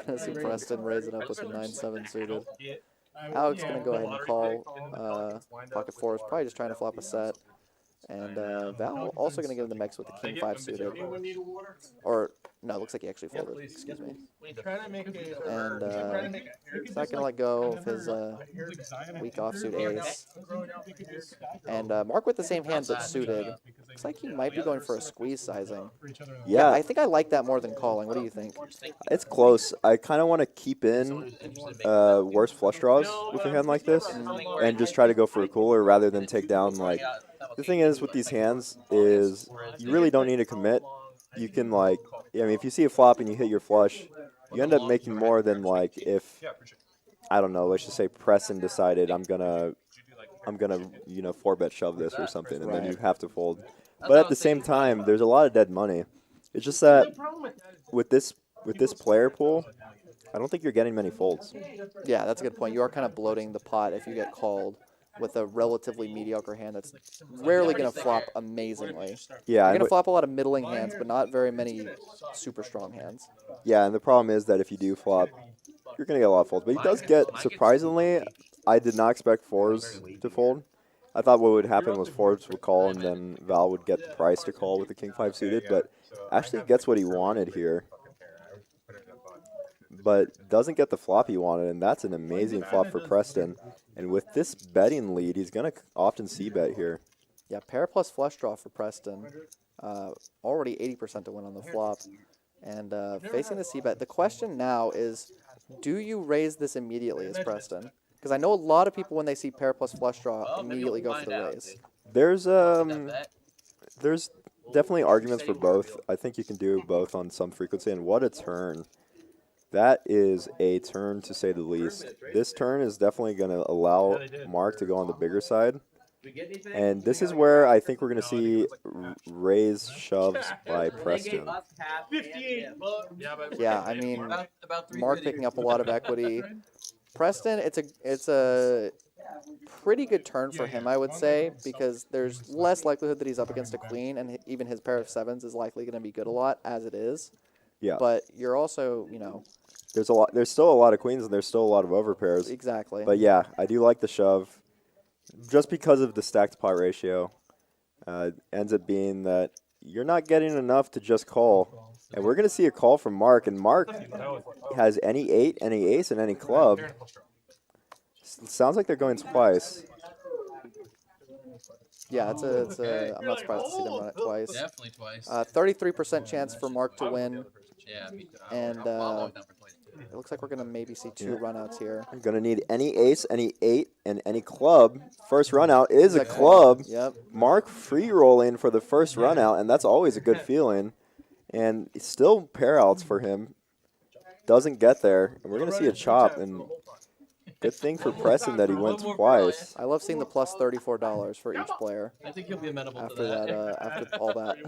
I see Preston raising up with the 9-7 suited. Alex going to go ahead and call pocket fours, probably just trying to flop a set. And Val also going to give him the mix with the king 5 suited. Or, no, looks like he actually folded. Excuse me. And he's not going to let go of his weak offsuit ace. And Mark with the same hand but suited. Looks like he might be going for a squeeze sizing. Yeah, I think I like that more than calling. What do you think? it's close. I kind of want to keep in worse flush draws with a hand like this and just try to go for a cooler rather than take down, like, the thing is with these hands is you really don't need to commit. You can, like, I mean, if you see a flop and you hit your flush, you end up making more than, like, if, I don't know, let's just say Preston decided I'm gonna, you know, 4-bet shove this or something, and then you have to fold. But at the same time, there's a lot of dead money. It's just that with this player pool, I don't think you're getting many folds. Yeah, that's a good point. You are kind of bloating the pot if you get called with a relatively mediocre hand that's rarely going to flop amazingly. Yeah, You're going to flop a lot of middling hands, but not very many super strong hands. yeah, and the problem is that if you do flop, you're going to get a lot of folds. But he does get, surprisingly, I did not expect fours to fold. I thought what would happen was fours would call and then Val would get the price to call with the king 5 suited, but actually gets what he wanted here. But doesn't get the flop he wanted, and that's an amazing flop for Preston. And with this betting lead, he's going to often c-bet here. Yeah, pair plus flush draw for Preston. Already 80% to win on the flop. And facing the c-bet. The question now is, do you raise this immediately as Preston? Because I know a lot of people, when they see pair plus flush draw, immediately go for the raise. There's definitely arguments for both. I think you can do both on some frequency, and what a turn. That is a turn, to say the least. This turn is definitely going to allow Mark to go on the bigger side. And this is where I think we're going to see raise shoves by Preston. Yeah, I mean, Mark picking up a lot of equity. Preston, it's a pretty good turn for him, I would say, because there's less likelihood that he's up against a queen, and even his pair of sevens is likely going to be good a lot, as it is. Yeah. But you're also, you know... There's still a lot of queens, and there's still a lot of overpairs. Exactly. But yeah, I do like the shove. Just because of the stacked pot ratio, ends up being that you're not getting enough to just call. And we're going to see a call from Mark, and Mark has any 8, any ace, and any club. Sounds like they're going twice. Yeah, I'm not surprised to see them run it twice. Definitely twice. 33% chance for Mark to win. Yeah, me too. And I'm always down for twice. it looks like we're going to maybe see 2 runouts here. I'm going to need any ace, any 8, and any club. First run out is a club. Yep. Mark free rolling for the first run out, and that's always a good feeling. And it's still pair outs for him. Doesn't get there. And we're going to see a chop. And good thing for Preston that he went twice. I love seeing the plus $34 for each player I think he'll be amenable to after that. that. After all that.